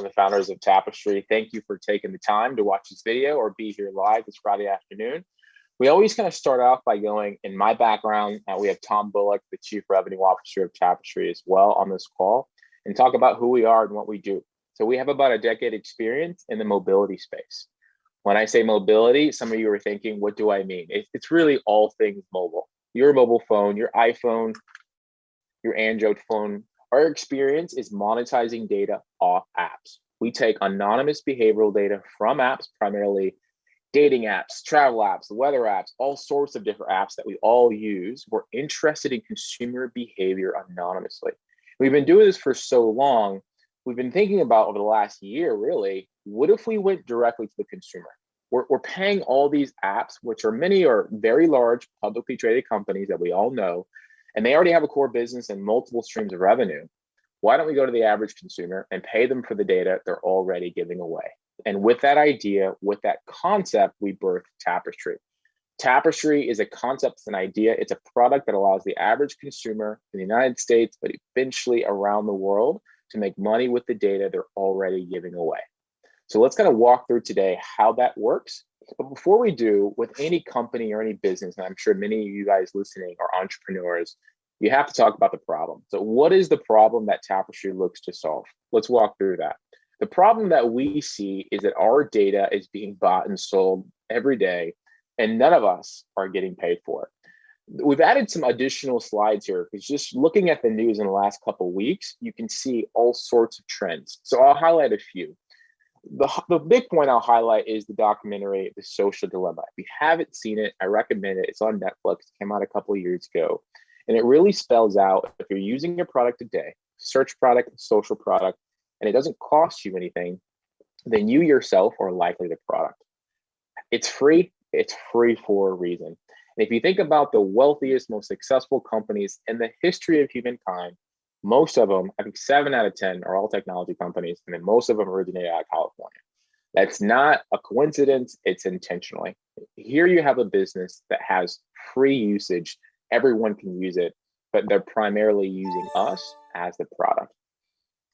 the founders of Tapestry. Thank you for taking the time to watch this video or be here live this Friday afternoon. We always kind of start off by going, in my background, we have Tom Bullock, the Chief Revenue Officer of Tapestry as well on this call, and talk about who we are and what we do. So we have about a decade experience in the mobility space. When I say mobility, some of you are thinking, what do I mean? It's really all things mobile. Your mobile phone, your iPhone, your Android phone. Our experience is monetizing data off apps. We take anonymous behavioral data from apps, primarily dating apps, travel apps, weather apps, all sorts of different apps that we all use. We're interested in consumer behavior anonymously. We've been doing this for so long. We've been thinking about over the last year, really, what if we went directly to the consumer? We're paying all these apps, which are many are very large publicly traded companies that we all know, and they already have a core business and multiple streams of revenue. Why don't we go to the average consumer and pay them for the data they're already giving away? And with that idea, with that concept, we birthed Tapestry. Tapestry is a concept, it's an idea, it's a product that allows the average consumer in the United States, but eventually around the world, to make money with the data they're already giving away. So let's kind of walk through today how that works. But before we do, with any company or any business, and I'm sure many of you guys listening are entrepreneurs, you have to talk about the problem. So what is the problem that Tapestry looks to solve? Let's walk through that. The problem that we see is that our data is being bought and sold every day, and none of us are getting paid for it. We've added some additional slides here because just looking at the news in the last couple of weeks, you can see all sorts of trends. So I'll highlight a few. The big point I'll highlight is the documentary, The Social Dilemma. If you haven't seen it, I recommend it. It's on Netflix. It came out a couple of years ago. And it really spells out, if you're using a product today, search product, social product, and it doesn't cost you anything, then you yourself are likely the product. It's free for a reason. And if you think about the wealthiest, most successful companies in the history of humankind, most of them, I think 7 out of 10 are all technology companies, and then most of them originate out of California. That's not a coincidence, it's intentionally. Here you have a business that has free usage, everyone can use it, but they're primarily using us as the product.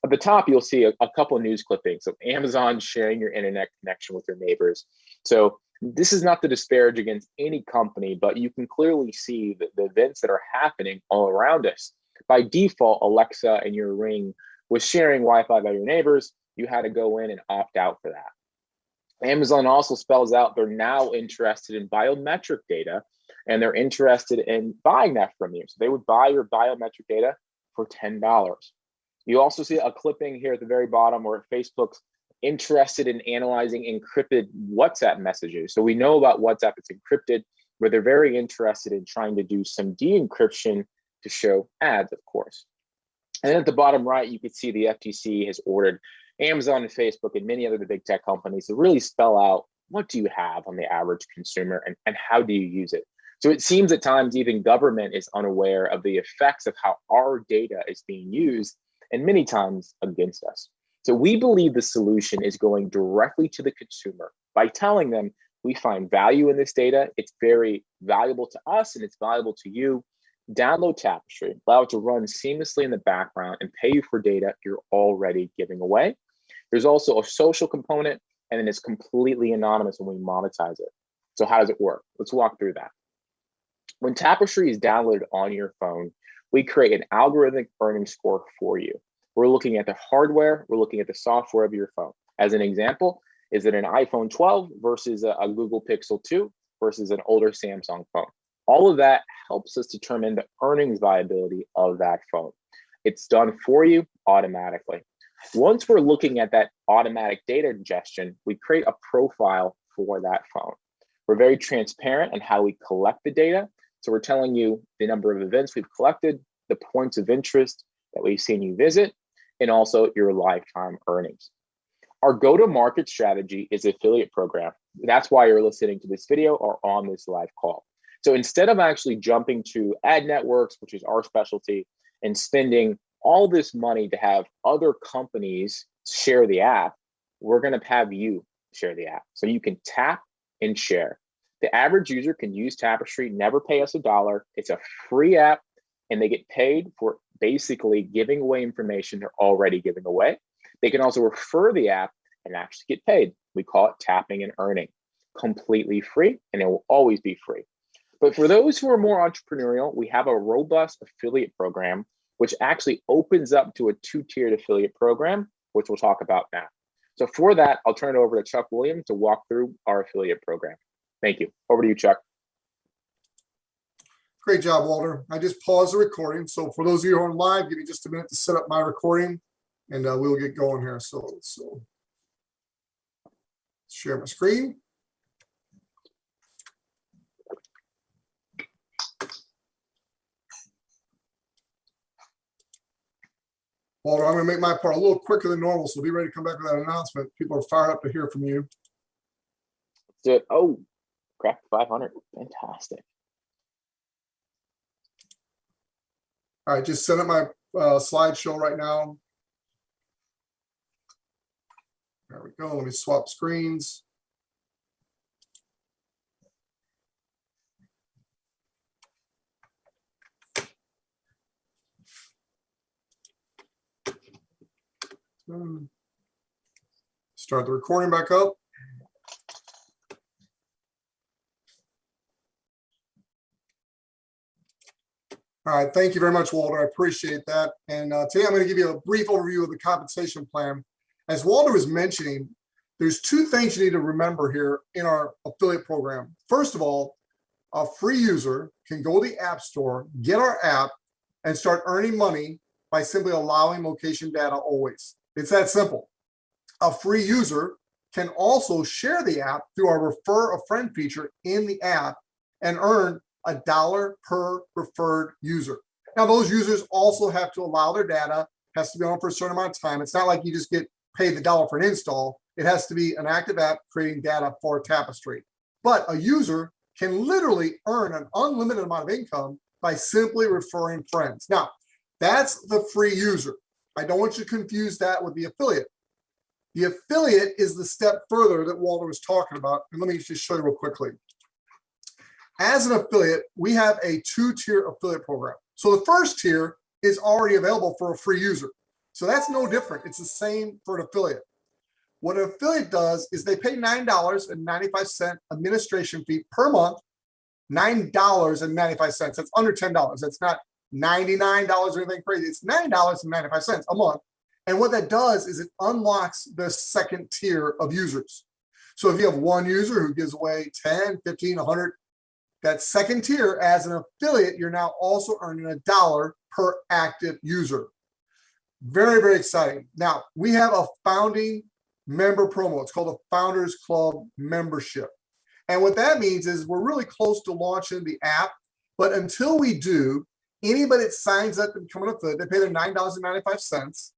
At the top, you'll see a couple of news clippings. So Amazon sharing your internet connection with your neighbors. So this is not to disparage against any company, but you can clearly see the events that are happening all around us. By default, Alexa and your Ring was sharing Wi-Fi by your neighbors. You had to go in and opt out for that. Amazon also spells out they're now interested in biometric data, and they're interested in buying that from you. So they would buy your biometric data for $10. You also see a clipping here at the very bottom where Facebook's interested in analyzing encrypted WhatsApp messages. So we know about WhatsApp, it's encrypted, but they're very interested in trying to do some de-encryption to show ads, of course. And then at the bottom right, you can see the FTC has ordered Amazon and Facebook and many other big tech companies to really spell out what do you have on the average consumer and how do you use it. So it seems at times even government is unaware of the effects of how our data is being used, and many times against us. So we believe the solution is going directly to the consumer by telling them we find value in this data. It's very valuable to us and it's valuable to you. Download Tapestry, allow it to run seamlessly in the background and pay you for data you're already giving away. There's also a social component, and then it's completely anonymous when we monetize it. So how does it work? Let's walk through that. When Tapestry is downloaded on your phone, we create an algorithmic earning score for you. We're looking at the hardware, we're looking at the software of your phone. As an example, is it an iPhone 12 versus a Google Pixel 2 versus an older Samsung phone? All of that helps us determine the earnings viability of that phone. It's done for you automatically. Once we're looking at that automatic data ingestion, we create a profile for that phone. We're very transparent in how we collect the data. So we're telling you the number of events we've collected, the points of interest that we've seen you visit, and also your lifetime earnings. Our go-to-market strategy is affiliate program. That's why you're listening to this video or on this live call. So instead of actually jumping to ad networks, which is our specialty, and spending all this money to have other companies share the app, we're going to have you share the app. So you can tap and share. The average user can use Tapestry, never pay us $1. It's a free app, and they get paid for basically giving away information they're already giving away. They can also refer the app and actually get paid. We call it tapping and earning. Completely free, and it will always be free. But for those who are more entrepreneurial, we have a robust affiliate program, which actually opens up to a 2-tiered affiliate program, which we'll talk about now. So for that, I'll turn it over to Chuck Williams to walk through our affiliate program. Thank you. Over to you, Chuck. Great job, Walter. I just paused the recording. So for those of you who are on live, give me just a minute to set up my recording, and we'll get going here. So share my screen. Walter, I'm going to make my part a little quicker than normal, so be ready to come back with that announcement. People are fired up to hear from you. Let's do it. Oh, cracked 500. Fantastic. All right, just set up my slideshow right now. There we go. Let me swap screens. Start the recording back up. All right, thank you very much, Walter. I appreciate that. And today I'm going to give you a brief overview of the compensation plan. As Walter was mentioning, there's 2 things you need to remember here in our affiliate program. First of all, a free user can go to the App Store, get our app, and start earning money by simply allowing location data always. It's that simple. A free user can also share the app through our refer a friend feature in the app and earn $1 per referred user. Now, those users also have to allow their data, has to be on for a certain amount of time. It's not like you just get paid the $1 for an install. It has to be an active app creating data for Tapestry. But a user can literally earn an unlimited amount of income by simply referring friends. Now, that's the free user. I don't want you to confuse that with the affiliate. The affiliate is the step further that Walter was talking about. And let me just show you real quickly. As an affiliate, we have a 2-tier affiliate program. So the first tier is already available for a free user. So that's no different. It's the same for an affiliate. What an affiliate does is they pay $9.95 administration fee per month, $9.95. That's under $10. That's not $99 or anything crazy. It's $9.95 a month. And what that does is it unlocks the second tier of users. So if you have one user who gives away 10, 15, 100, that second tier as an affiliate, you're now also earning $1 per active user. Very, very exciting. Now, we have a founding member promo. It's called a Founders Club membership. And what that means is we're really close to launching the app. But until we do, anybody that signs up to become an affiliate, they pay their $9.95.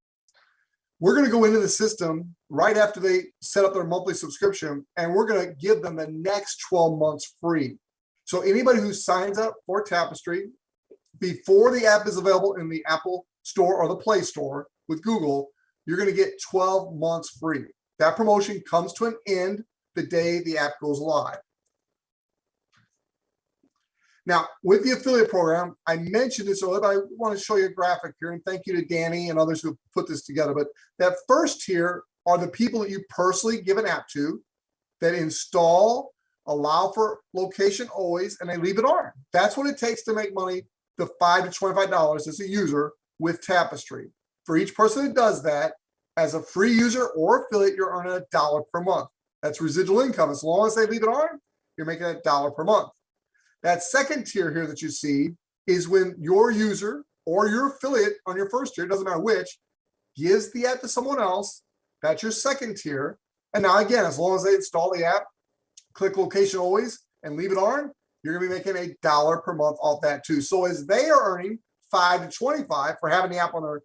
We're going to go into the system right after they set up their monthly subscription, and we're going to give them the next 12 months free. So anybody who signs up for Tapestry before the app is available in the Apple Store or the Play Store with Google, you're going to get 12 months free. That promotion comes to an end the day the app goes live. Now, with the affiliate program, I mentioned this earlier, but I want to show you a graphic here, and thank you to Danny and others who put this together. But that first tier are the people that you personally give an app to that install, allow for location always, and they leave it on. That's what it takes to make money, the $5 to $25 as a user with Tapestry. For each person that does that, as a free user or affiliate, you're earning $1 per month. That's residual income. As long as they leave it on, you're making $1 per month. That second tier here that you see is when your user or your affiliate on your first tier, doesn't matter which, gives the app to someone else. That's your second tier. And now again, as long as they install the app, click location always, and leave it on, you're going to be making $1 per month off that too. So as they are earning $5 to $25 for having the app on their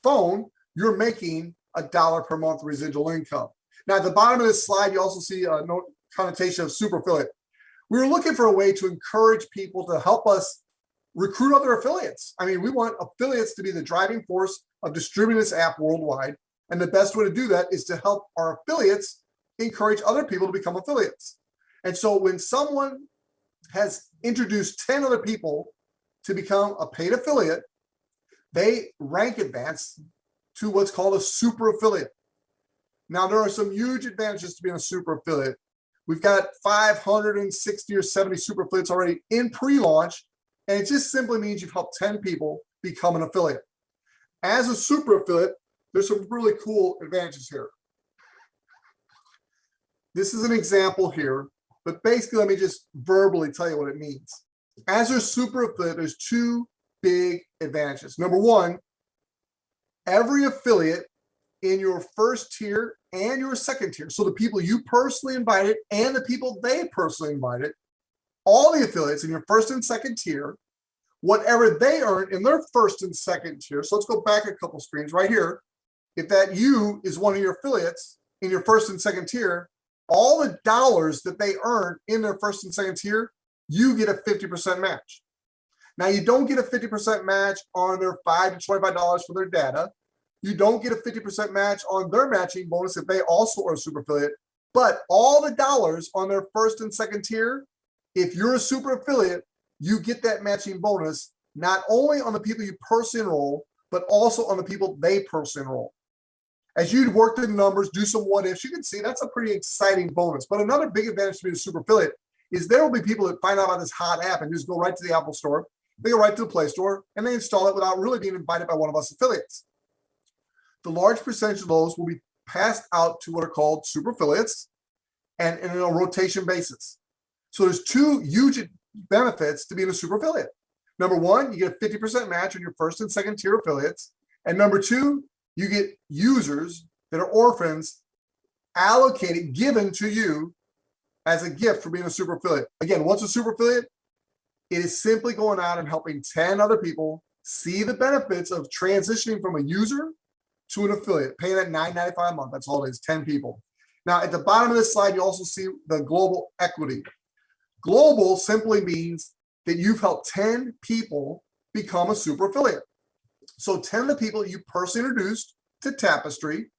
phone, you're making $1 per month residual income. Now, at the bottom of this slide, you also see a connotation of super affiliate. We were looking for a way to encourage people to help us recruit other affiliates. I mean, we want affiliates to be the driving force of distributing this app worldwide. And the best way to do that is to help our affiliates encourage other people to become affiliates. And so when someone has introduced 10 other people to become a paid affiliate, they rank advance to what's called a super affiliate. Now, there are some huge advantages to being a super affiliate. We've got 560 or 70 super affiliates already in pre-launch, and it just simply means you've helped 10 people become an affiliate. As a super affiliate, there's some really cool advantages here. This is an example here, but basically, let me just verbally tell you what it means. As a super affiliate, there's two big advantages. Number one, every affiliate in your first tier and your second tier, so the people you personally invited and the people they personally invited, all the affiliates in your first and second tier, whatever they earn in their first and second tier. So let's go back a couple screens right here. If that you is one of your affiliates in your first and second tier, all the dollars that they earn in their first and second tier, you get a 50% match. Now, you don't get a 50% match on their $5 to $25 for their data. You don't get a 50% match on their matching bonus if they also are a super affiliate, but all the dollars on their first and second tier, if you're a super affiliate, you get that matching bonus, not only on the people you personally enroll, but also on the people they personally enroll. As you'd work the numbers, do some what ifs, you can see that's a pretty exciting bonus. But another big advantage to being a super affiliate is there will be people that find out about this hot app and just go right to the Apple Store, they go right to the Play Store, and they install it without really being invited by one of us affiliates. The large percentage of those will be passed out to what are called super affiliates and in a rotation basis. So there's two huge benefits to being a super affiliate. Number one, you get a 50% match on your first and second tier affiliates. And number two, you get users that are orphans allocated, given to you as a gift for being a super affiliate. Again, what's a super affiliate? It is simply going out and helping 10 other people see the benefits of transitioning from a user to an affiliate, paying at $9.95 a month. That's all it is, 10 people. Now, at the bottom of this slide, you also see the global equity. Global simply means that you've helped 10 people become a super affiliate. So 10 of the people you personally introduced to Tapestry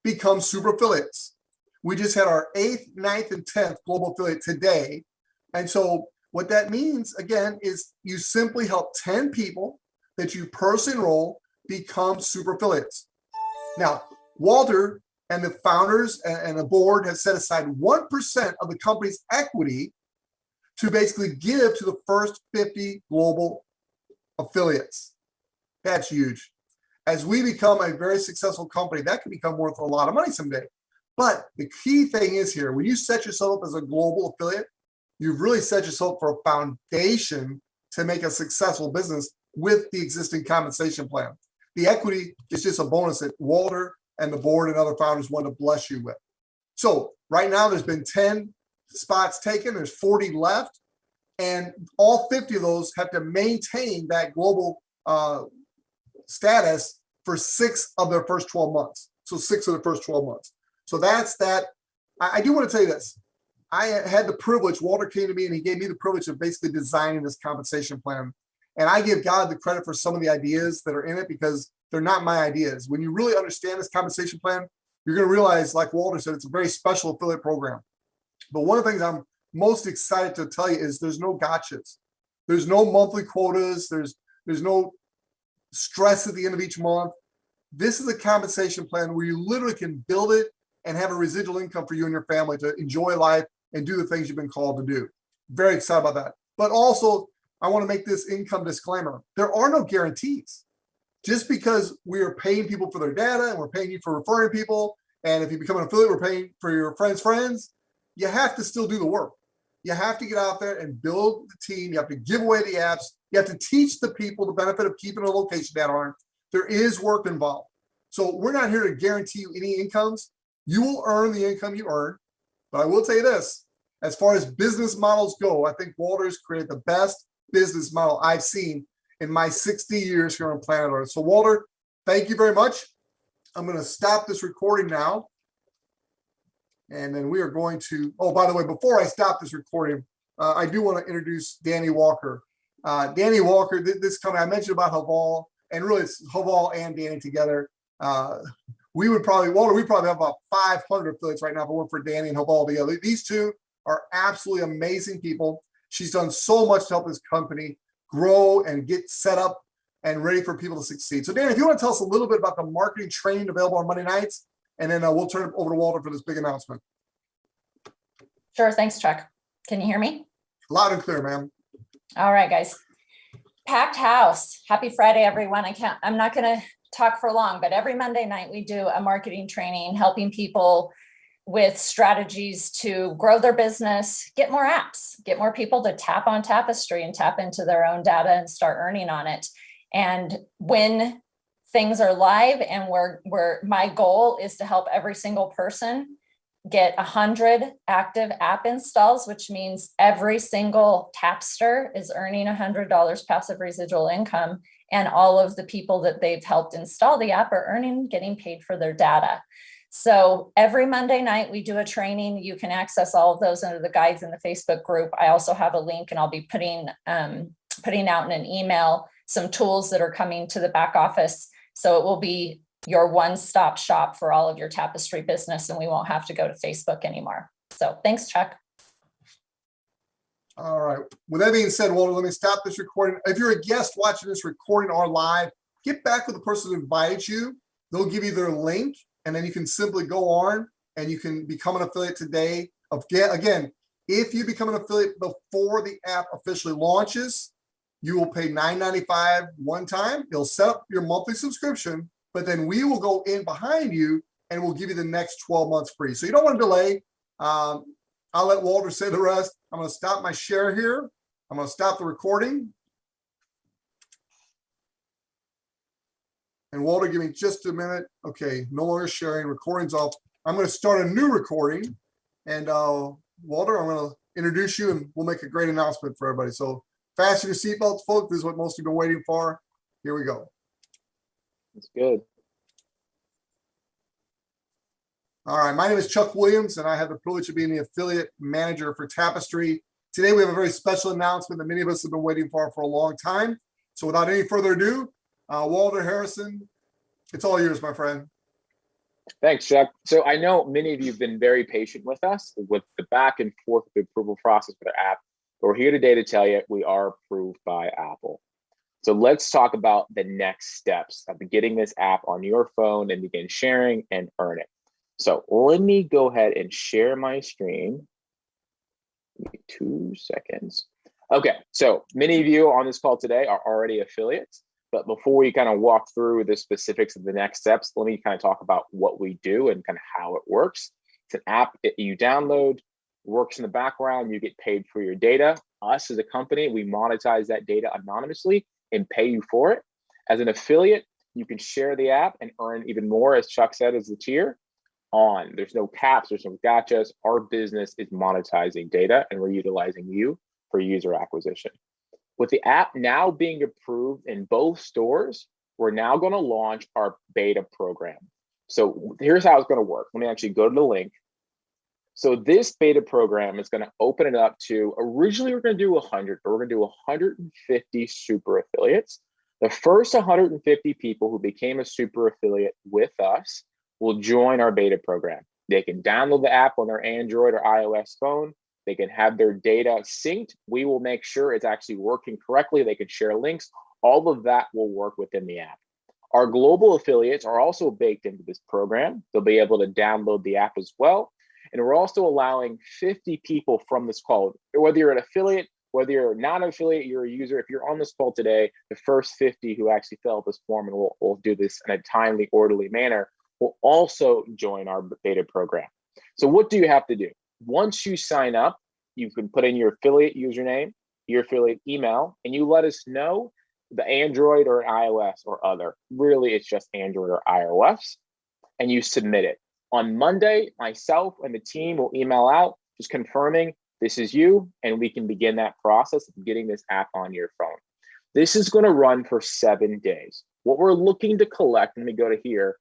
become super affiliates. We just had our 8th, 9th, and 10th global affiliate today. And so what that means, again, is you simply help 10 people that you personally enroll become super affiliates. Now, Walter and the founders and the board have set aside 1% of the company's equity to basically give to the first 50 global affiliates. That's huge. As we become a very successful company, that can become worth a lot of money someday. But the key thing is here, when you set yourself up as a global affiliate, you've really set yourself up for a foundation to make a successful business with the existing compensation plan. The equity is just a bonus that Walter and the board and other founders want to bless you with. So right now there's been 10 spots taken, there's 40 left, and all 50 of those have to maintain that global status for 6 of their first 12 months. So 6 of the first 12 months. So that's that. I do want to tell you this. I had the privilege, Walter came to me and he gave me the privilege of basically designing this compensation plan. And I give God the credit for some of the ideas that are in it because they're not my ideas. When you really understand this compensation plan, you're going to realize, like Walter said, it's a very special affiliate program. But one of the things I'm most excited to tell you is there's no gotchas. There's no monthly quotas. There's no stress at the end of each month. This is a compensation plan where you literally can build it and have a residual income for you and your family to enjoy life and do the things you've been called to do. Very excited about that. But also, I want to make this income disclaimer. There are no guarantees. Just because we are paying people for their data and we're paying you for referring people, and if you become an affiliate, we're paying for your friends' friends, you have to still do the work. You have to get out there and build the team. You have to give away the apps. You have to teach the people the benefit of keeping a location data on. There is work involved. So we're not here to guarantee you any incomes. You will earn the income you earn. But I will tell you this, as far as business models go, I think Walter's created the best business model I've seen in my 60 years here on planet Earth. So Walter, thank you very much. I'm going to stop this recording now. And then we are going to, oh, by the way, before I stop this recording, I do want to introduce Danny Walker. Danny Walker, this company, I mentioned about Haval, and really it's Haval and Danny together. We would probably, Walter, we probably have about 500 affiliates right now if it weren't for Danny and Haval together. These two are absolutely amazing people. She's done so much to help this company grow and get set up and ready for people to succeed. So Danny, if you want to tell us a little bit about the marketing training available on Monday nights, and then we'll turn it over to Walter for this big announcement. Sure. Thanks, Chuck. Can you hear me? Loud and clear, ma'am. All right, guys. Packed house. Happy Friday, everyone. I'm not going to talk for long, but every Monday night we do a marketing training, helping people with strategies to grow their business, get more apps, get more people to tap on Tapestry and tap into their own data and start earning on it. And when things are live, and my goal is to help every single person get 100 active app installs, which means every single Tapster is earning $100 passive residual income. And all of the people that they've helped install the app are getting paid for their data. So every Monday night we do a training. You can access all of those under the guides in the Facebook group. I also have a link, and I'll be putting out in an email some tools that are coming to the back office. So it will be your one-stop shop for all of your Tapestry business, and we won't have to go to Facebook anymore. So thanks, Chuck. All right. With that being said, Walter, let me stop this recording. If you're a guest watching this recording or live, get back with the person who invited you. They'll give you their link, and then you can simply go on and you can become an affiliate today. Again, if you become an affiliate before the app officially launches, you will pay $9.95 one time. You'll set up your monthly subscription, but then we will go in behind you and we'll give you the next 12 months free. So you don't want to delay. I'll let Walter say the rest. I'm going to stop my share here. I'm going to stop the recording. And Walter, give me just a minute. Okay, no longer sharing. Recording's off. I'm going to start a new recording. And Walter, I'm going to introduce you, and we'll make a great announcement for everybody. So fasten your seatbelts, folks. This is what most of you have been waiting for. Here we go. That's good. All right, my name is Chuck Williams, and I have the privilege of being the affiliate manager for Tapestry. Today, we have a very special announcement that many of us have been waiting for a long time. So without any further ado, Walter Harrison, it's all yours, my friend. Thanks, Chuck. So I know many of you have been very patient with us with the back and forth of the approval process for the app. But we're here today to tell you we are approved by Apple. So let's talk about the next steps of getting this app on your phone and begin sharing and earning. So let me go ahead and share my screen. Give me 2 seconds. Okay, so many of you on this call today are already affiliates, but before we kind of walk through the specifics of the next steps, let me kind of talk about what we do and kind of how it works. It's an app that you download, works in the background, you get paid for your data. Us as a company, we monetize that data anonymously and pay you for it. As an affiliate, you can share the app and earn even more, as Chuck said, as the tier. There's no caps, there's no gotchas. Our business is monetizing data, and we're utilizing you for user acquisition. With the app now being approved in both stores, we're now going to launch our beta program. So here's how it's going to work. Let me actually go to the link. So this beta program is going to open it up to, originally we're going to do 100, but we're going to do 150 super affiliates. The first 150 people who became a super affiliate with us will join our beta program. They can download the app on their Android or iOS phone. They can have their data synced. We will make sure it's actually working correctly. They can share links. All of that will work within the app. Our global affiliates are also baked into this program. They'll be able to download the app as well. And we're also allowing 50 people from this call, whether you're an affiliate, whether you're not an affiliate, you're a user. If you're on this call today, the first 50 who actually fill out this form, and we'll do this in a timely, orderly manner, will also join our beta program. So what do you have to do? Once you sign up, you can put in your affiliate username, your affiliate email, and you let us know the Android or iOS or other. Really, it's just Android or iOS, and you submit it. On Monday, myself and the team will email out just confirming this is you, and we can begin that process of getting this app on your phone. This is going to run for 7 days. What we're looking to collect, let me go to here,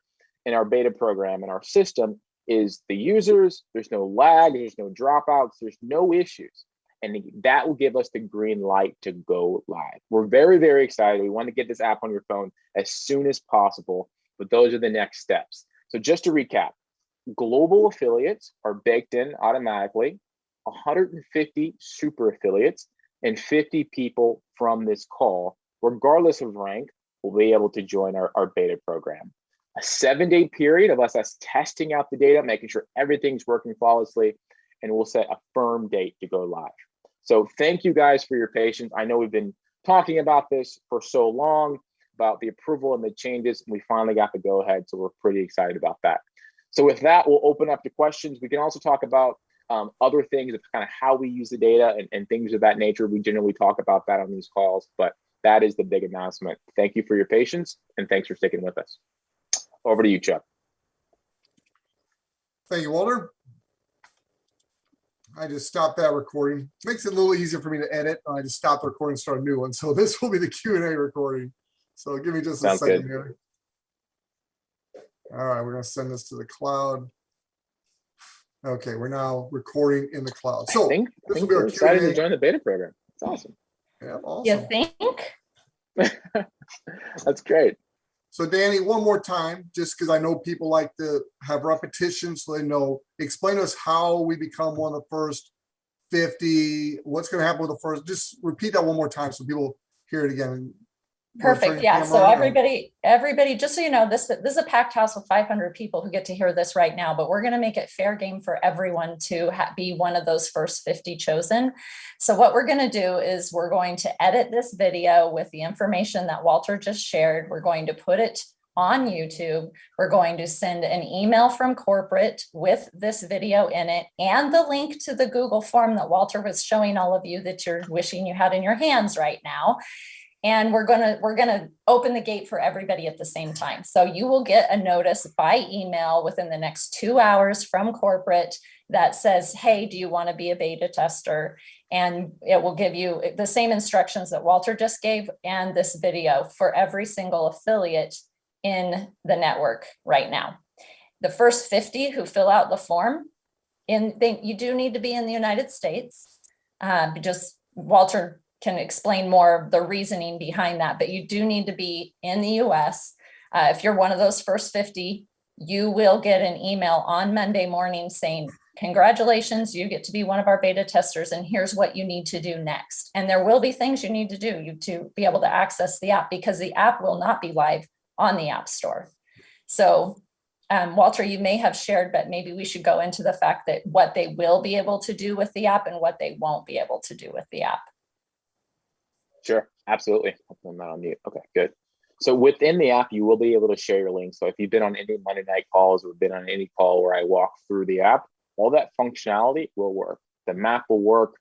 in our beta program and our system is the users. There's no lag, there's no dropouts, there's no issues. And that will give us the green light to go live. We're very, very excited. We want to get this app on your phone as soon as possible, but those are the next steps. So just to recap, global affiliates are baked in automatically, 150 super affiliates, and 50 people from this call, regardless of rank, will be able to join our beta program. a 7-day period of us testing out the data, making sure everything's working flawlessly, and we'll set a firm date to go live. So thank you guys for your patience. I know we've been talking about this for so long, about the approval and the changes, and we finally got the go ahead. So we're pretty excited about that. So with that, we'll open up to questions. We can also talk about other things of kind of how we use the data and things of that nature. We generally talk about that on these calls, but that is the big announcement. Thank you for your patience, and thanks for sticking with us. Over to you, Chuck. Thank you, Walter. I just stopped that recording. Makes it a little easier for me to edit. I just stopped the recording and start a new one. So this will be the Q&A recording. So give me just a second here. All right, we're going to send this to the cloud. Okay, we're now recording in the cloud. So I think this will be our excited Q&A. to join the beta program. It's awesome. Yeah, awesome. You think? That's great. So Danny, one more time, just because I know people like to have repetition so they know, explain to us how we become one of the first 50, what's going to happen with the first, just repeat that one more time so people hear it again. Perfect. Yeah. So everybody, just so you know, this is a packed house with 500 people who get to hear this right now, but we're going to make it fair game for everyone to be one of those first 50 chosen. So what we're going to do is we're going to edit this video with the information that Walter just shared. We're going to put it on YouTube. We're going to send an email from corporate with this video in it and the link to the Google form that Walter was showing all of you that you're wishing you had in your hands right now. And we're gonna open the gate for everybody at the same time. So you will get a notice by email within the next 2 hours from corporate that says, hey, do you want to be a beta tester? And it will give you the same instructions that Walter just gave and this video for every single affiliate in the network right now. The first 50 who fill out the form, you do need to be in the United States. Just Walter can explain more of the reasoning behind that, but you do need to be in the US. If you're one of those first 50, you will get an email on Monday morning saying, congratulations, you get to be one of our beta testers, and here's what you need to do next. And there will be things you need to do to be able to access the app, because the app will not be live on the App Store. So Walter, you may have shared, but maybe we should go into the fact that what they will be able to do with the app and what they won't be able to do with the app. Sure, absolutely. I'm not on mute. Okay, good. So within the app, you will be able to share your links. So if you've been on any Monday night calls or been on any call where I walk through the app, all that functionality will work. The map will work,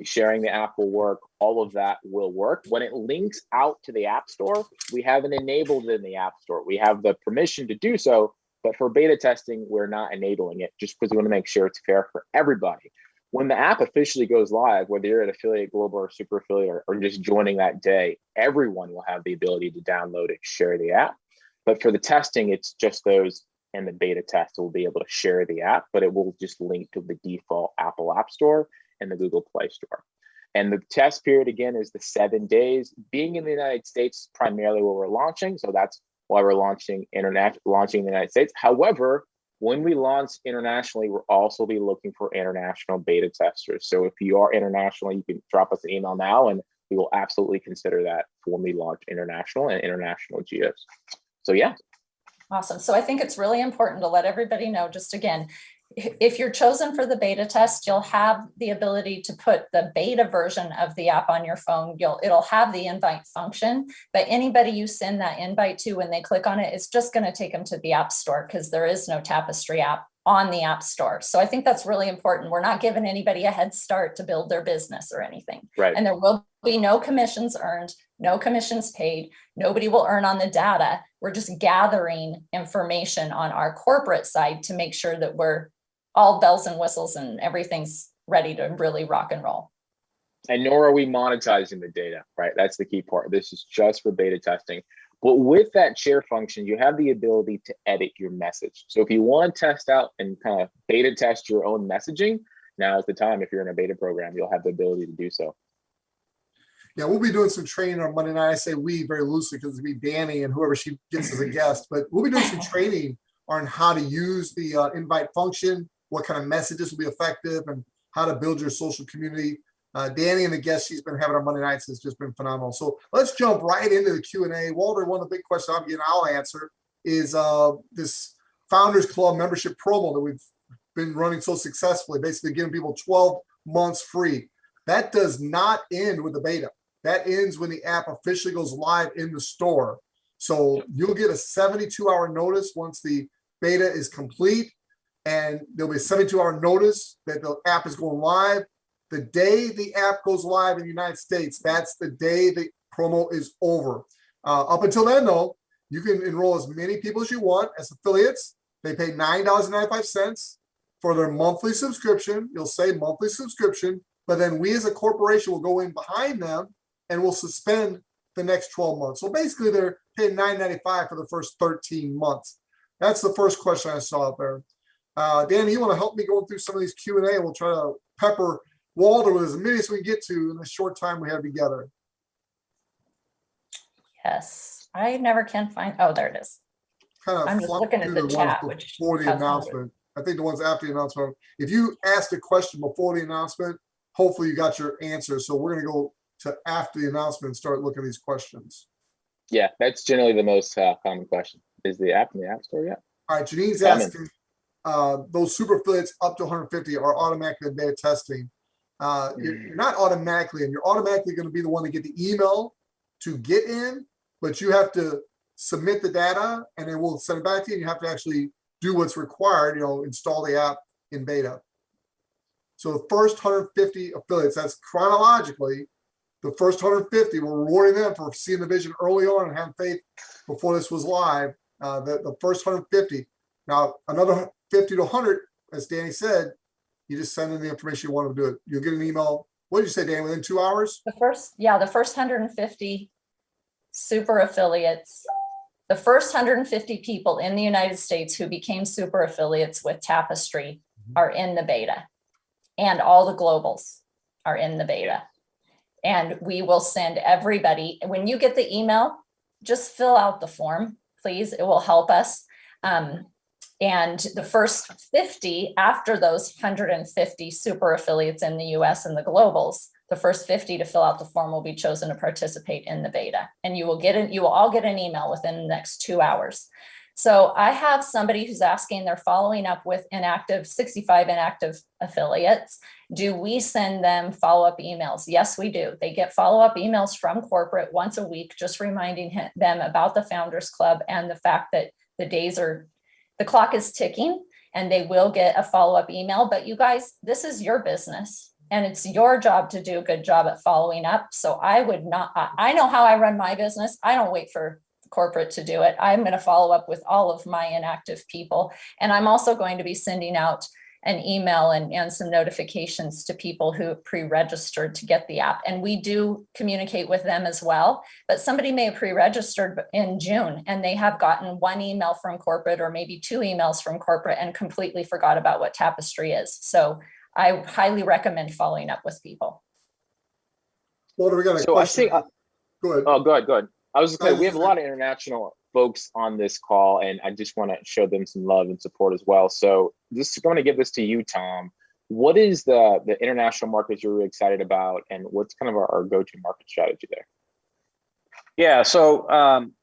sharing the app will work, all of that will work. When it links out to the App Store, we have it enabled in the App Store. We have the permission to do so, but for beta testing, we're not enabling it just because we want to make sure it's fair for everybody. When the app officially goes live, whether you're an affiliate, global, or super affiliate, or just joining that day, everyone will have the ability to download and share the app. But for the testing, it's just those in the beta test will be able to share the app, but it will just link to the default Apple App Store and the Google Play Store. And the test period, again, is the 7 days. Being in the United States, primarily where we're launching, so that's why we're launching in the United States. However, when we launch internationally, we'll also be looking for international beta testers. So if you are international, you can drop us an email now, and we will absolutely consider that when we launch international and international geos. So yeah. Awesome. So I think it's really important to let everybody know, just again, if you're chosen for the beta test, you'll have the ability to put the beta version of the app on your phone. It'll have the invite function, but anybody you send that invite to, when they click on it, it's just going to take them to the App Store, because there is no Tapestry app on the App Store. So I think that's really important. We're not giving anybody a head start to build their business or anything. Right. And there will be no commissions earned, no commissions paid. Nobody will earn on the data. We're just gathering information on our corporate side to make sure that we're all bells and whistles and everything's ready to really rock and roll. And nor are we monetizing the data, right? That's the key part. This is just for beta testing. But with that share function, you have the ability to edit your message. So if you want to test out and kind of beta test your own messaging, now is the time. If you're in a beta program, you'll have the ability to do so. Yeah, we'll be doing some training on Monday night. I say we very loosely because it'll be Danny and whoever she gets as a guest, but we'll be doing some training on how to use the invite function, what kind of messages will be effective, and how to build your social community. Danny and the guests she's been having on Monday nights has just been phenomenal. So let's jump right into the Q&A. Walter, one of the big questions I'm getting, I'll answer. is this Founders Club membership promo that we've been running so successfully, basically giving people 12 months free. That does not end with the beta. That ends when the app officially goes live in the store. So you'll get a 72-hour notice once the beta is complete, and there'll be a 72-hour notice that the app is going live. The day the app goes live in the United States, that's the day the promo is over. Up until then, though, you can enroll as many people as you want as affiliates. They pay $9.95 for their monthly subscription. You'll say monthly subscription, but then we as a corporation will go in behind them and we'll suspend the next 12 months. So basically they're paying $9.95 for the first 13 months. That's the first question I saw out there. Danny, you want to help me go through some of these Q&A? We'll try to pepper Walter with as many as we can get to in the short time we have together. Yes, I never can find, oh, there it is. I'm just looking at the chat, which before the announcement. I think the ones after the announcement. If you asked a question before the announcement, hopefully you got your answer. So we're going to go to after the announcement and start looking at these questions. Yeah, that's generally the most common question. Is the app in the App Store yet? All right, Janine's asking, those super affiliates up to 150 are automatically in beta testing. You're not automatically in. You're automatically going to be the one to get the email to get in, but you have to submit the data and then we'll send it back to you. And you have to actually do what's required, install the app in beta. So the first 150 affiliates, that's chronologically, the first 150, we're rewarding them for seeing the vision early on and having faith before this was live. The first 150. Now, another 50 to 100, as Danny said, you just send in the information you want to do it. You'll get an email. What did you say, Danny, within 2 hours? The first 150 super affiliates, the first 150 people in the United States who became super affiliates with Tapestry are in the beta, and all the globals are in the beta. And we will send everybody, when you get the email, just fill out the form, please. It will help us. And the first 50 after those 150 super affiliates in the US and the globals, the first 50 to fill out the form will be chosen to participate in the beta. And you will all get an email within the next 2 hours. So I have somebody who's asking, they're following up with 65 inactive affiliates. Do we send them follow-up emails? Yes, we do. They get follow-up emails from corporate once a week, just reminding them about the Founders Club and the fact that the clock is ticking, and they will get a follow-up email. But you guys, this is your business and it's your job to do a good job at following up. So I know how I run my business. I don't wait for corporate to do it. I'm going to follow up with all of my inactive people. And I'm also going to be sending out an email and some notifications to people who pre-registered to get the app. And we do communicate with them as well. But somebody may have pre-registered in June and they have gotten one email from corporate or maybe 2 emails from corporate and completely forgot about what Tapestry is. So I highly recommend following up with people. Walter, we got a question. Go ahead. Oh, go ahead. I was just saying, we have a lot of international folks on this call, and I just want to show them some love and support as well. So just going to give this to you, Tom. What is the international markets you're really excited about, and what's kind of our go-to market strategy there? Yeah, so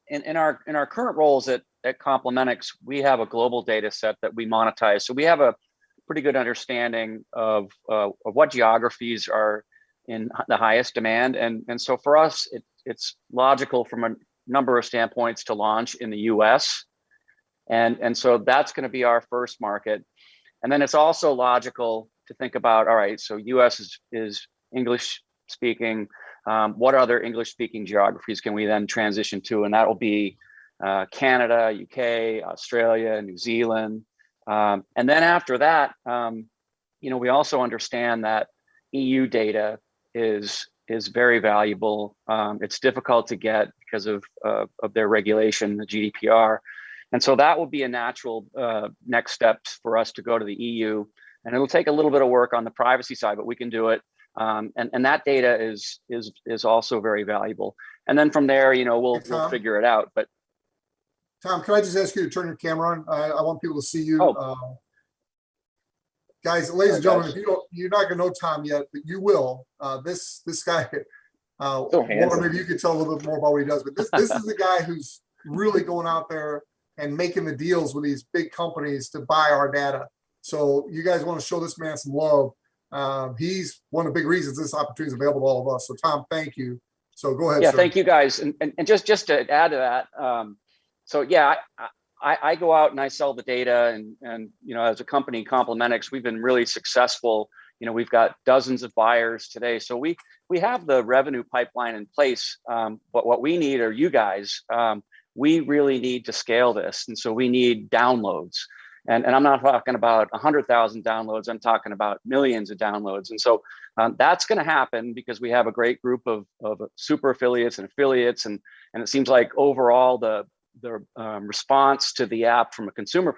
in our current roles at Complementix, we have a global data set that we monetize. So we have a pretty good understanding of what geographies are in the highest demand. And so for us, it's logical from a number of standpoints to launch in the US. And so that's going to be our first market. And then it's also logical to think about, all right, so US is English speaking. What other English speaking geographies can we then transition to? And that will be Canada, UK, Australia, New Zealand. And then after that, we also understand that EU data is very valuable. It's difficult to get because of their regulation, the GDPR. And so that will be a natural next steps for us to go to the EU. And it'll take a little bit of work on the privacy side, but we can do it. And that data is also very valuable. And then from there, we'll figure it out. But Tom, can I just ask you to turn your camera on? I want people to see you. Oh. Guys, ladies and gentlemen, you're not going to know Tom yet, but you will. This guy, Walter, maybe you could tell a little bit more about what he does. But this is the guy who's really going out there and making the deals with these big companies to buy our data. So you guys want to show this man some love. He's one of the big reasons this opportunity is available to all of us. So Tom, thank you. So go ahead. Yeah, sir. thank you guys. And just to add to that, so yeah, I go out and I sell the data, and you know, as a company, Complementix, we've been really successful. You know, we've got dozens of buyers today, so we have the revenue pipeline in place. But what we need are you guys. We really need to scale this, and so we need downloads. And I'm not talking about 100,000 downloads. I'm talking about millions of downloads. And so that's going to happen because we have a great group of super affiliates and affiliates, and it seems like overall the response to the app from a consumer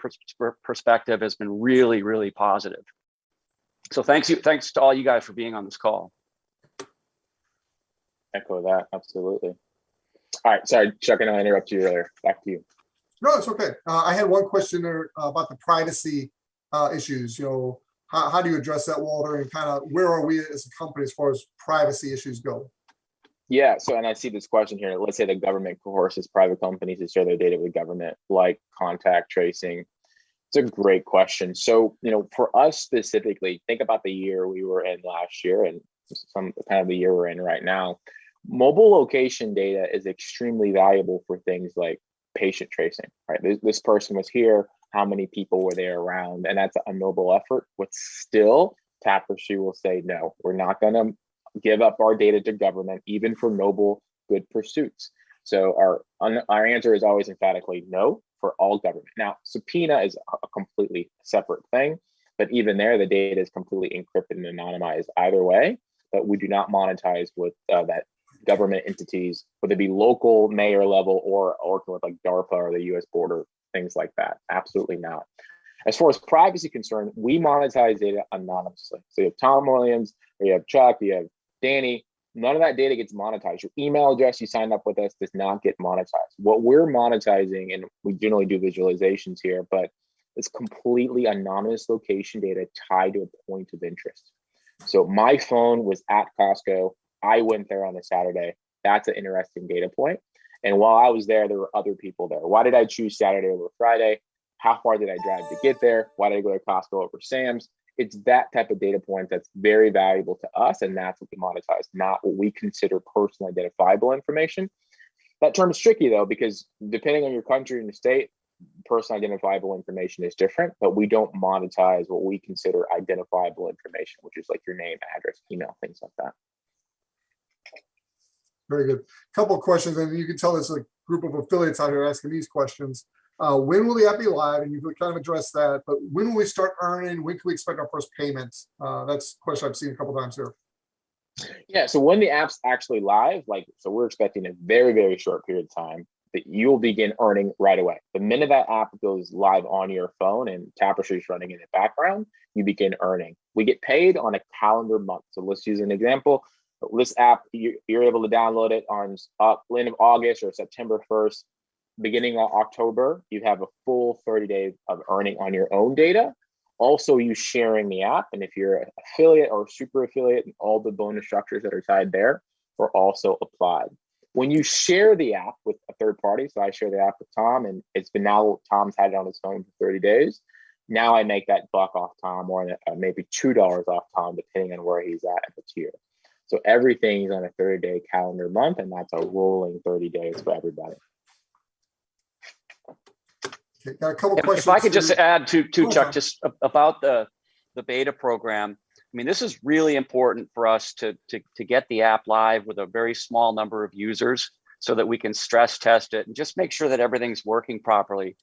perspective has been really, really positive. So thanks to all you guys for being on this call. Echo that, absolutely. All right, sorry, Chuck, I know I interrupted you earlier. Back to you. No, it's okay. I had one question there about the privacy issues. You know, how do you address that, Walter, and kind of where are we as a company as far as privacy issues go? Yeah, so, and I see this question here. Let's say the government coerces private companies to share their data with government, like contact tracing. It's a great question. So, you know, for us specifically, think about the year we were in last year and some kind of the year we're in right now. Mobile location data is extremely valuable for things like patient tracing, right? This person was here, how many people were there around, and that's a noble effort. But still, Tapestry will say, no, we're not going to give up our data to government, even for noble good pursuits. So our answer is always emphatically no for all government. Now, subpoena is a completely separate thing, but even there, the data is completely encrypted and anonymized either way. But we do not monetize with that government entities, whether it be local mayor level or working with like DARPA or the US border, things like that. Absolutely not. As far as privacy concerned, we monetize data anonymously. So you have Tom Williams, or you have Chuck, you have Danny, none of that data gets monetized. Your email address you signed up with us does not get monetized. What we're monetizing, and we generally do visualizations here, but it's completely anonymous location data tied to a point of interest. So my phone was at Costco. I went there on a Saturday. That's an interesting data point. And while I was there, there were other people there. Why did I choose Saturday over Friday? How far did I drive to get there? Why did I go to Costco over Sam's? It's that type of data point that's very valuable to us, and that's what we monetize, not what we consider personally identifiable information. That term is tricky though, because depending on your country and the state, personally identifiable information is different, but we don't monetize what we consider identifiable information, which is like your name, address, email, things like that. Very good. Couple of questions, and you can tell there's a group of affiliates out here asking these questions. When will the app be live? And you've kind of addressed that, but when will we start earning? When can we expect our first payments? That's a question I've seen a couple times here. Yeah, so when the app's actually live, so we're expecting a very, very short period of time that you'll begin earning right away. The minute that app goes live on your phone and Tapestry's running in the background, you begin earning. We get paid on a calendar month. So let's use an example. This app, you're able to download it on end of August or September 1st. Beginning of October, you have a full 30 days of earning on your own data. Also, you sharing the app. And if you're an affiliate or super affiliate, and all the bonus structures that are tied there are also applied. When you share the app with a third party, so I share the app with Tom, and it's been now Tom's had it on his phone for 30 days. Now I make that buck off Tom, or maybe $2 off Tom, depending on where he's at the tier. So everything's on a 30-day calendar month, and that's a rolling 30 days for everybody. Okay, got a couple questions. If I could just add to Chuck, Tom. just about the beta program. I mean, this is really important for us to get the app live with a very small number of users so that we can stress test it and just make sure that everything's working properly.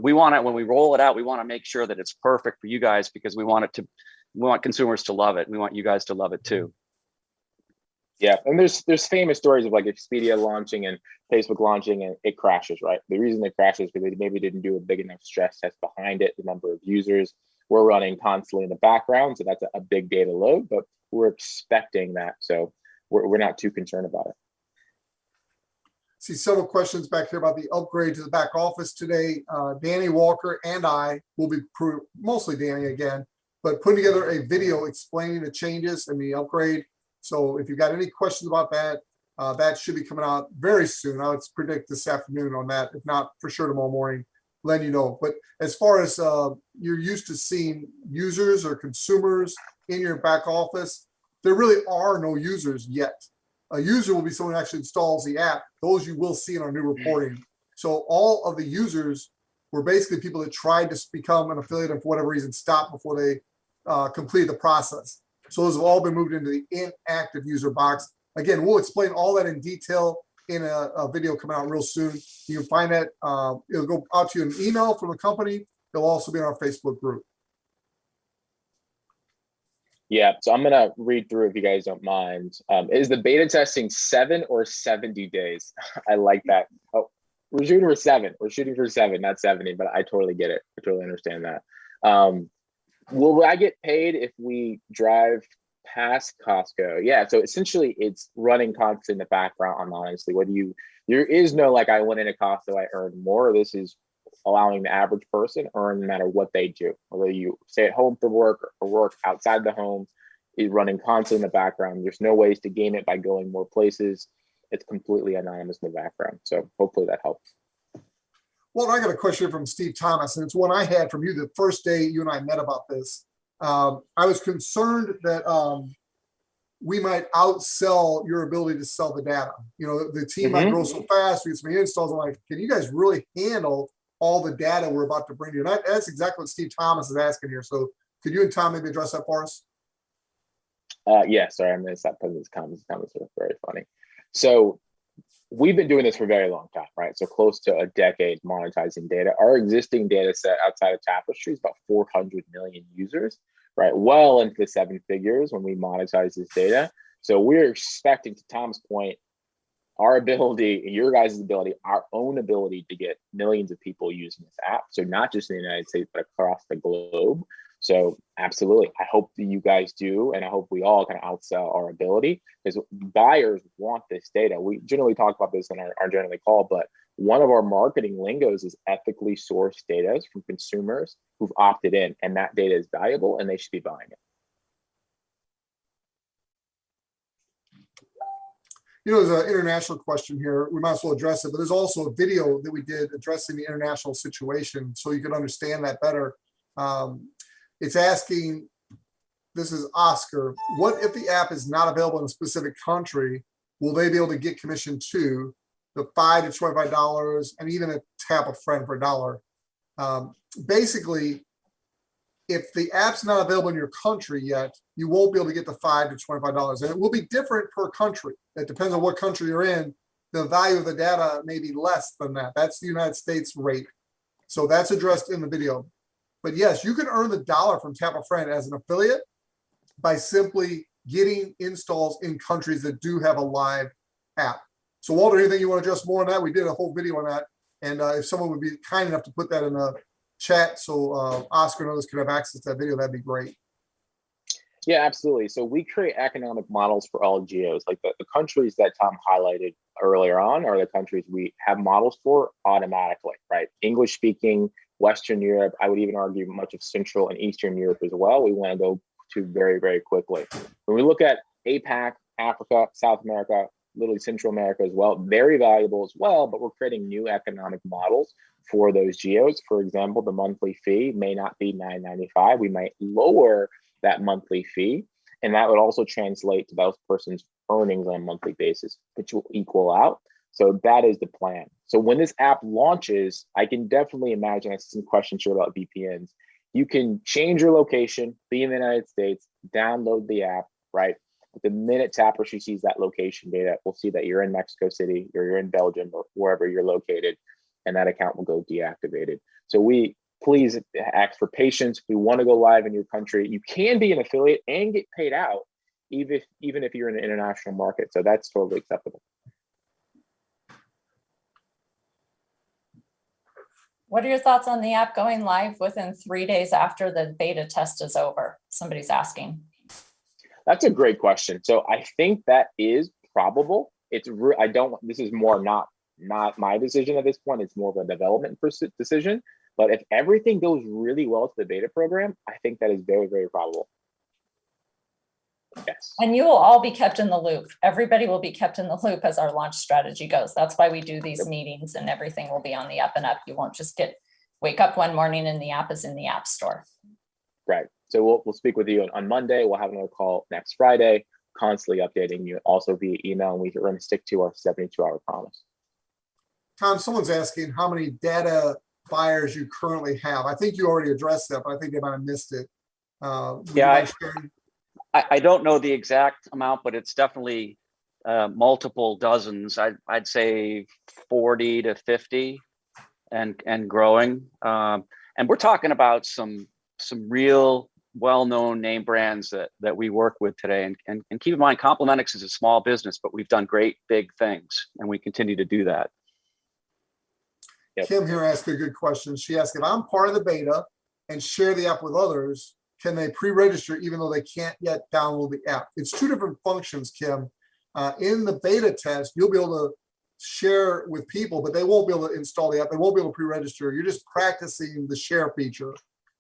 We want it, when we roll it out, we want to make sure that it's perfect for you guys, because we want consumers to love it. We want you guys to love it too. Yeah, and there's famous stories of like Expedia launching and Facebook launching and it crashes, right? The reason it crashes is because they maybe didn't do a big enough stress test behind it, the number of users. We're running constantly in the background, so that's a big data load, but we're expecting that, so we're not too concerned about it. See several questions back here about the upgrade to the back office today. Danny Walker and I will be, mostly Danny again, but putting together a video explaining the changes and the upgrade. So if you've got any questions about that, that should be coming out very soon. I would predict this afternoon on that, if not for sure tomorrow morning. letting you know. But as far as you're used to seeing users or consumers in your back office, there really are no users yet. A user will be someone who actually installs the app. Those you will see in our new reporting. So all of the users were basically people that tried to become an affiliate and for whatever reason stopped before they completed the process. So those have all been moved into the inactive user box. Again, we'll explain all that in detail in a video coming out real soon. You can find that. It'll go out to you in an email from the company. It'll also be in our Facebook group. Yeah, so I'm gonna read through if you guys don't mind. Is the beta testing 7 or 70 days? I like that. Oh, we're shooting for 7. We're shooting for 7, not 70, but I totally get it. I totally understand that. Will I get paid if we drive past Costco? Yeah, so essentially it's running content in the background, honestly. There is no like I went into Costco, I earned more. This is allowing the average person earn no matter what they do. Whether you stay at home for work or work outside the home, is running content in the background. There's no ways to game it by going more places. It's completely anonymous in the background. So hopefully that helps. Well, I got a question from Steve Thomas, and it's one I had from you the first day you and I met about this. I was concerned that we might outsell your ability to sell the data. You know, the team might grow so fast, we get so many installs. I'm like, can you guys really handle all the data we're about to bring you? And that's exactly what Steve Thomas is asking here. So could you and Tom maybe address that for us? Yeah, sorry, I missed that because his comments are very funny. So we've been doing this for a very long time, right? So close to a decade monetizing data. Our existing data set outside of Tapestry is about 400 million users, right? Well into the 7 figures when we monetize this data. So we're expecting, to Tom's point, our ability, your guys' ability, our own ability to get millions of people using this app. So not just in the United States, but across the globe. So absolutely, I hope that you guys do, and I hope we all kind of outsell our ability, because buyers want this data. We generally talk about this in our generally call, but one of our marketing lingos is ethically sourced data from consumers who've opted in, and that data is valuable and they should be buying it. You know, there's an international question here. We might as well address it, but there's also a video that we did addressing the international situation so you can understand that better. It's asking, this is Oscar, what if the app is not available in a specific country? Will they be able to get commission too? The $5 to $25 and even a tap a friend for $1. Basically, if the app's not available in your country yet, you won't be able to get the $5 to $25. And it will be different per country. It depends on what country you're in. The value of the data may be less than that. That's the United States rate. So that's addressed in the video. But yes, you can earn the $1 from Tap a Friend as an affiliate by simply getting installs in countries that do have a live app. So Walter, anything you want to address more on that? We did a whole video on that. And if someone would be kind enough to put that in the chat so Oscar and others could have access to that video, that'd be great. Yeah, absolutely. So we create economic models for all geos. Like the countries that Tom highlighted earlier on are the countries we have models for automatically, right? English speaking, Western Europe, I would even argue much of Central and Eastern Europe as well. We want to go to very, very quickly. When we look at APAC, Africa, South America, literally Central America as well, very valuable as well, but we're creating new economic models for those geos. For example, the monthly fee may not be $9.95. We might lower that monthly fee, and that would also translate to those person's earnings on a monthly basis, which will equal out. So that is the plan. So when this app launches, I can definitely imagine, I see some questions here about VPNs. You can change your location, be in the United States, download the app, right? But the minute Tapestry sees that location data, we'll see that you're in Mexico City, or you're in Belgium, or wherever you're located, and that account will go deactivated. So we please ask for patience. We want to go live in your country. You can be an affiliate and get paid out, even if you're in an international market. So that's totally acceptable. What are your thoughts on the app going live within 3 days after the beta test is over? Somebody's asking. That's a great question. So I think that is probable. This is more not my decision at this point. It's more of a development decision. But if everything goes really well to the beta program, I think that is very, very probable. Yes. And you will all be kept in the loop. Everybody will be kept in the loop as our launch strategy goes. That's why we do these meetings, and everything will be on the up and up. You won't just get wake up one morning and the app is in the App Store. Right. So we'll speak with you on Monday. We'll have another call next Friday, constantly updating you also via email, and we're going to stick to our 72-hour promise. Tom, someone's asking how many data buyers you currently have. I think you already addressed that, but I think they might have missed it. Yeah, I don't know the exact amount, but it's definitely multiple dozens. I'd say 40 to 50 and growing. And we're talking about some real well-known name brands that we work with today. And keep in mind, Complementix is a small business, but we've done great big things, and we continue to do that. Yep. Kim here asked a good question. She asked, if I'm part of the beta and share the app with others, can they pre-register even though they can't yet download the app? It's two different functions, Kim. In the beta test, you'll be able to share with people, but they won't be able to install the app. They won't be able to pre-register. You're just practicing the share feature.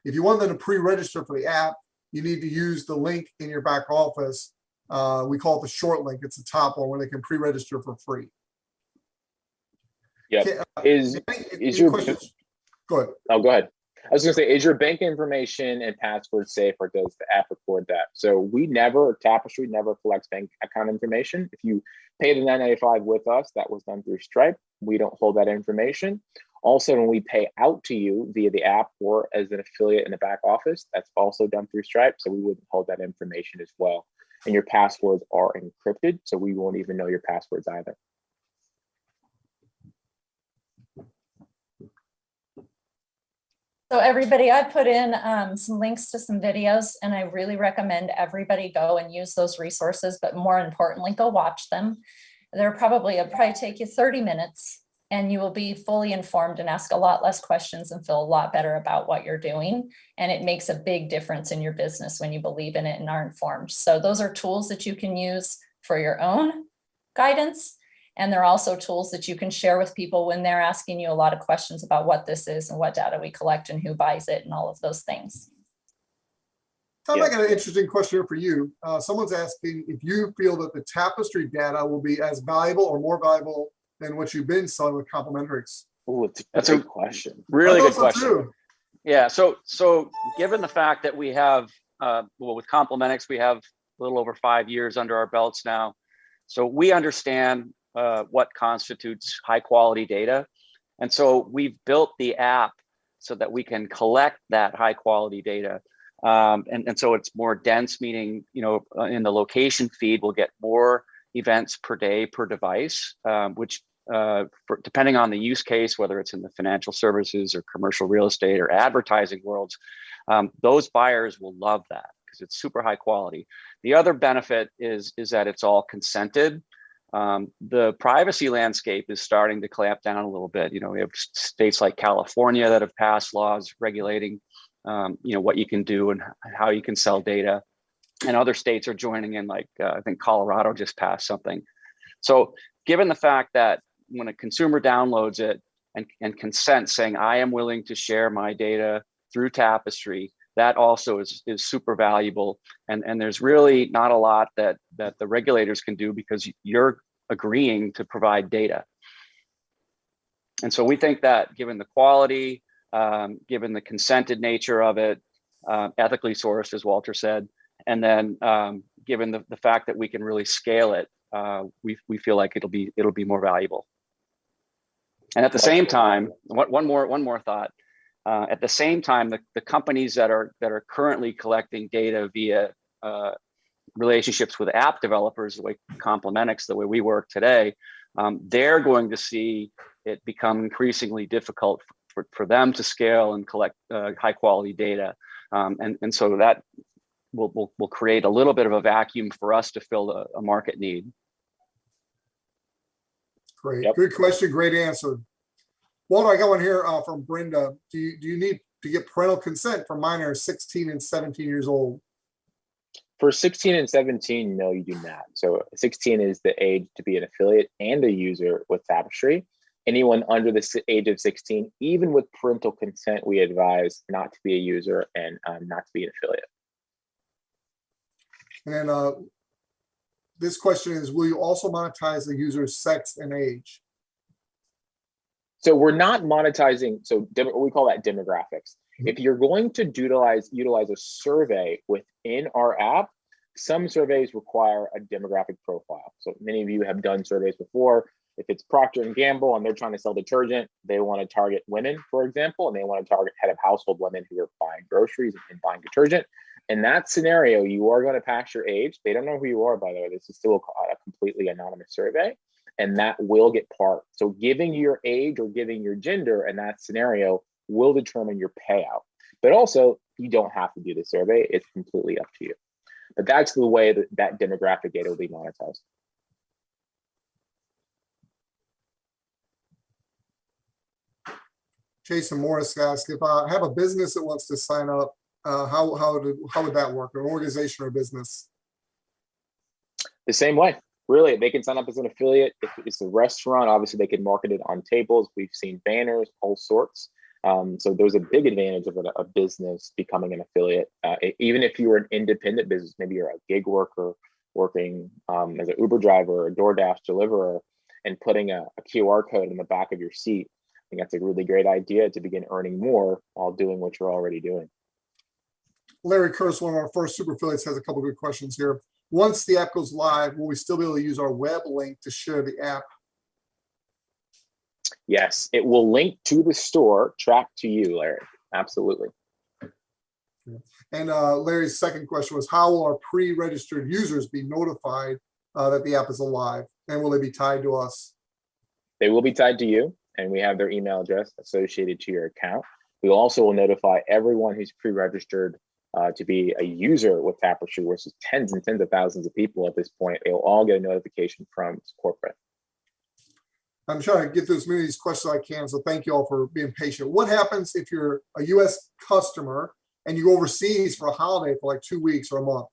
If you want them to pre-register for the app, you need to use the link in your back office. We call it the short link. It's the top one where they can pre-register for free. Yeah. Is your questions? Go ahead. Oh, go ahead. I was going to say, is your bank information and password safe, or does the app record that? So Tapestry never collects bank account information. If you pay the $9.95 with us, that was done through Stripe. We don't hold that information. Also, when we pay out to you via the app or as an affiliate in the back office, that's also done through Stripe. So we wouldn't hold that information as well. And your passwords are encrypted, so we won't even know your passwords either. So everybody, I put in some links to some videos, and I really recommend everybody go and use those resources, but more importantly, go watch them. It'll probably take you 30 minutes, and you will be fully informed and ask a lot less questions and feel a lot better about what you're doing. And it makes a big difference in your business when you believe in it and are informed. So those are tools that you can use for your own guidance. And they're also tools that you can share with people when they're asking you a lot of questions about what this is and what data we collect and who buys it and all of those things. Tom, I got an interesting question here for you. Someone's asking if you feel that the Tapestry data will be as valuable or more valuable than what you've been selling with Complementix. Oh, that's a good question. Really good so question. too. Yeah. So given the fact that we have, with Complementix, we have a little over 5 years under our belts now. So we understand what constitutes high quality data. And so we've built the app so that we can collect that high quality data. And so it's more dense, meaning, in the location feed, we'll get more events per day per device, which depending on the use case, whether it's in the financial services or commercial real estate or advertising worlds, those buyers will love that because it's super high quality. The other benefit is that it's all consented. The privacy landscape is starting to clamp down a little bit. We have states like California that have passed laws regulating, what you can do and how you can sell data. And other states are joining in, like I think Colorado just passed something. So given the fact that when a consumer downloads it and consents saying, I am willing to share my data through Tapestry, that also is super valuable. And there's really not a lot that the regulators can do because you're agreeing to provide data. And so we think that given the quality, given the consented nature of it, ethically sourced, as Walter said, and then given the fact that we can really scale it, we feel like it'll be more valuable. And at the same time, one more thought. At the same time, the companies that are currently collecting data via relationships with app developers, the way Complementix, the way we work today, they're going to see it become increasingly difficult for them to scale and collect high quality data, and so that will create a little bit of a vacuum for us to fill a market need. Great, Yep. Good question, great answer. Walter, I got one here from Brenda. Do you need to get parental consent for minors 16 and 17 years old? For 16 and 17, no, you do not. So 16 is the age to be an affiliate and a user with Tapestry. Anyone under the age of 16, even with parental consent, we advise not to be a user and not to be an affiliate. And then this question is, will you also monetize the user's sex and age? So we're not monetizing. So we call that demographics. If you're going to utilize a survey within our app, some surveys require a demographic profile. So many of you have done surveys before. If it's Procter and Gamble and they're trying to sell detergent, they want to target women, for example, and they want to target head of household women who are buying groceries and buying detergent. In that scenario, you are going to pass your age. They don't know who you are, by the way. This is still a completely anonymous survey, and that will get parked. So giving your age or giving your gender in that scenario will determine your payout. But also, you don't have to do the survey. It's completely up to you. But that's the way that demographic data will be monetized. Jason Morris asked, if I have a business that wants to sign up, how would that work? An organization or business? The same way, really. They can sign up as an affiliate. If it's a restaurant, obviously they can market it on tables. We've seen banners, all sorts. So there's a big advantage of a business becoming an affiliate. Even if you were an independent business, maybe you're a gig worker working as an Uber driver or a DoorDash deliverer, and putting a QR code in the back of your seat. I think that's a really great idea to begin earning more while doing what you're already doing. Larry Curse, one of our first super affiliates, has a couple good questions here. Once the app goes live, will we still be able to use our web link to share the app? Yes, it will link to the store, track to you, Larry. Absolutely. And Larry's second question was, how will our pre-registered users be notified that the app is alive? And will they be tied to us? They will be tied to you, and we have their email address associated to your account. We also will notify everyone who's pre-registered to be a user with Tapestry, which is tens and tens of thousands of people at this point. They will all get a notification from corporate. I'm trying to get through as many of these questions as I can, so thank you all for being patient. What happens if you're a U.S. customer and you go overseas for a holiday for like 2 weeks or a month?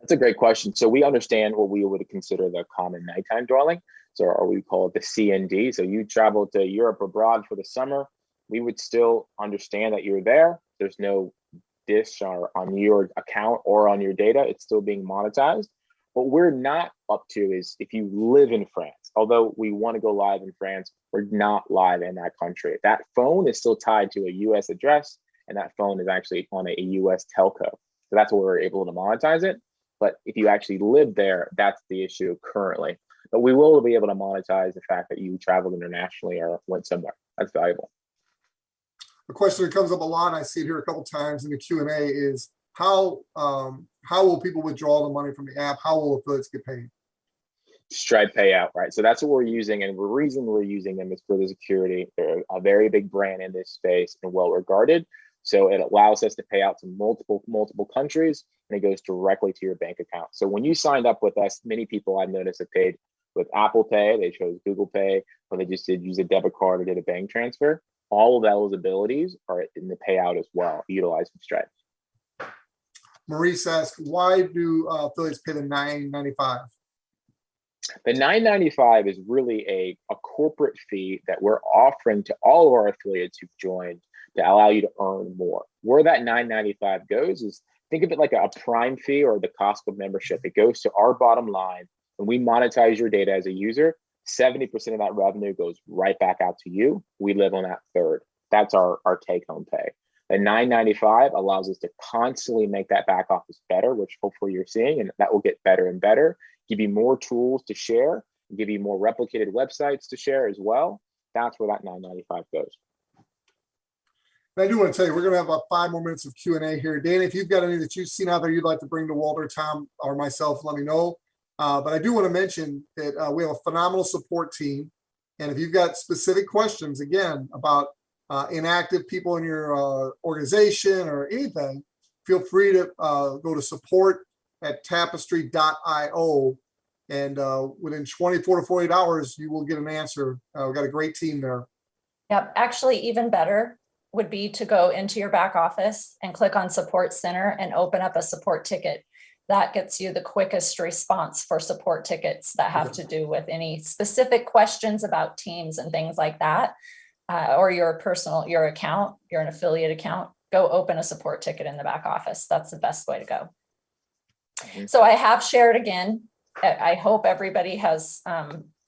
That's a great question. So we understand what we would consider the common nighttime dwelling. So, or we call it the CND. So you travel to Europe abroad for the summer, we would still understand that you're there. There's no dish on your account or on your data. It's still being monetized. What we're not up to is if you live in France, although we want to go live in France, we're not live in that country. That phone is still tied to a US address, and that phone is actually on a US telco. So that's where we're able to monetize it. But if you actually live there, that's the issue currently. But we will be able to monetize the fact that you traveled internationally or went somewhere. That's valuable. A question that comes up a lot, and I see it here a couple times in the Q&A, is how will people withdraw the money from the app? How will affiliates get paid? Stripe payout, right? So that's what we're using, and the reason we're using them is for the security. They're a very big brand in this space and well regarded. So it allows us to pay out to multiple countries, and it goes directly to your bank account. So when you signed up with us, many people I've noticed have paid with Apple Pay, they chose Google Pay, or they just did use a debit card or did a bank transfer. All of those abilities are in the payout as well, utilizing Stripe. Maurice asks, why do affiliates pay the $9.95? The $9.95 is really a corporate fee that we're offering to all of our affiliates who've joined to allow you to earn more. Where that $9.95 goes is, think of it like a Prime fee or the Costco membership. It goes to our bottom line. When we monetize your data as a user, 70% of that revenue goes right back out to you. We live on that third. That's our take-home pay. The $9.95 allows us to constantly make that back office better, which hopefully you're seeing, and that will get better and better. Give you more tools to share, give you more replicated websites to share as well. That's where that $9.95 goes. And I do want to tell you, we're going to have about 5 more minutes of Q&A here. Danny, if you've got any that you've seen out there you'd like to bring to Walter, Tom, or myself, let me know. But I do want to mention that we have a phenomenal support team. And if you've got specific questions, again, about inactive people in your organization or anything, feel free to go to support@tapestry.io. And within 24 to 48 hours, you will get an answer. We've got a great team there. Yep, actually even better would be to go into your back office and click on Support Center and open up a support ticket. That gets you the quickest response for support tickets that have to do with any specific questions about teams and things like that, or your account, you're an affiliate account, go open a support ticket in the back office. That's the best way to go. So I have shared again. I hope everybody has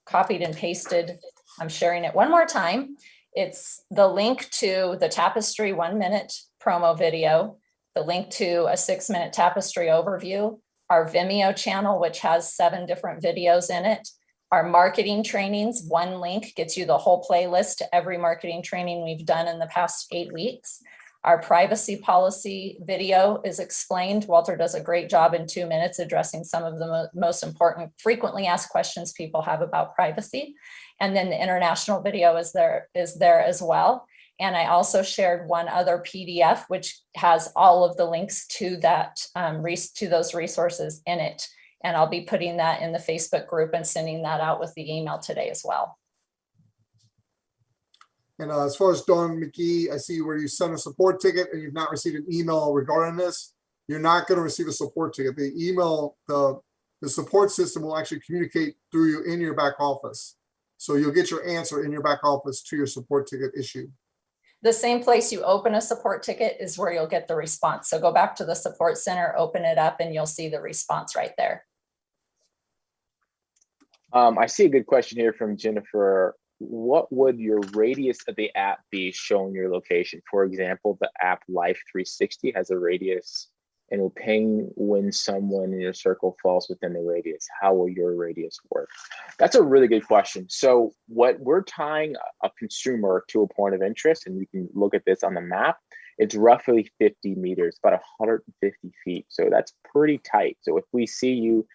copied and pasted I'm sharing it one more time. It's the link to the Tapestry 1-minute promo video, the link to a 6-minute Tapestry overview, our Vimeo channel, which has 7 different videos in it, our marketing trainings. One link gets you the whole playlist to every marketing training we've done in the past 8 weeks. Our privacy policy video is explained. Walter does a great job in 2 minutes addressing some of the most important frequently asked questions people have about privacy. And then the international video is there as well. And I also shared one other PDF, which has all of the links to that, to those resources in it. And I'll be putting that in the Facebook group and sending that out with the email today as well. And as far as Dawn McGee, I see where you sent a support ticket and you've not received an email regarding this. You're not going to receive a support ticket. The email, the support system will actually communicate through you in your back office. So you'll get your answer in your back office to your support ticket issue. The same place you open a support ticket is where you'll get the response. So go back to the support center, open it up, and you'll see the response right there. I see a good question here from Jennifer. What would your radius of the app be showing your location? For example, the app Life 360 has a radius and will ping when someone in your circle falls within the radius. How will your radius work? That's a really good question. So what we're tying a consumer to a point of interest, and you can look at this on the map, it's roughly 50 meters, about 150 feet. So that's pretty tight. So if we see you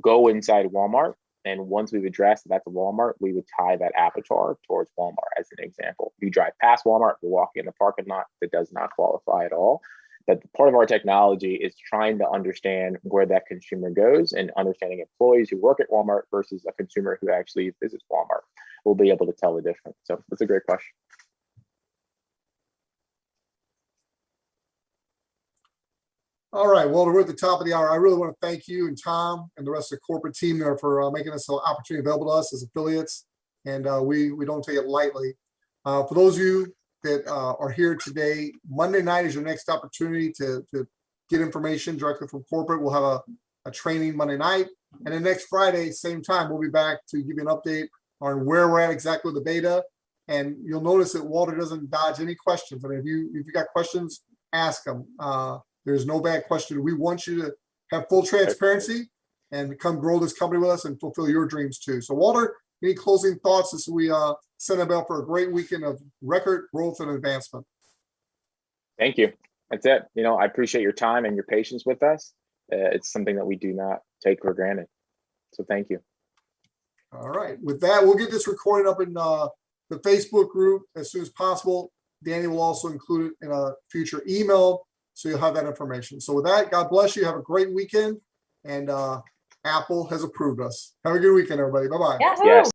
go inside Walmart, and once we've addressed that that's a Walmart, we would tie that avatar towards Walmart as an example. If you drive past Walmart, you're walking in the parking lot, that does not qualify at all. But part of our technology is trying to understand where that consumer goes and understanding employees who work at Walmart versus a consumer who actually visits Walmart. We'll be able to tell the difference. So that's a great question. All right, well, we're at the top of the hour. I really want to thank you and Tom and the rest of the corporate team there for making this opportunity available to us as affiliates. And we don't take it lightly. For those of you that are here today, Monday night is your next opportunity to get information directly from corporate. We'll have a training Monday night. And then next Friday, same time, we'll be back to give you an update on where we're at exactly with the beta. And you'll notice that Walter doesn't dodge any questions. I mean, if you got questions, ask them. There's no bad question. We want you to have full transparency and come grow this company with us and fulfill your dreams too. So Walter, any closing thoughts as we set about for a great weekend of record growth and advancement? Thank you. That's it. You know, I appreciate your time and your patience with us. It's something that we do not take for granted. So thank you. All right. With that, we'll get this recorded up in the Facebook group as soon as possible. Danny will also include it in a future email, so you'll have that information. So with that, God bless you. Have a great weekend. And Apple has approved us. Have a good weekend, everybody. Bye-bye. Yahoo! Yes.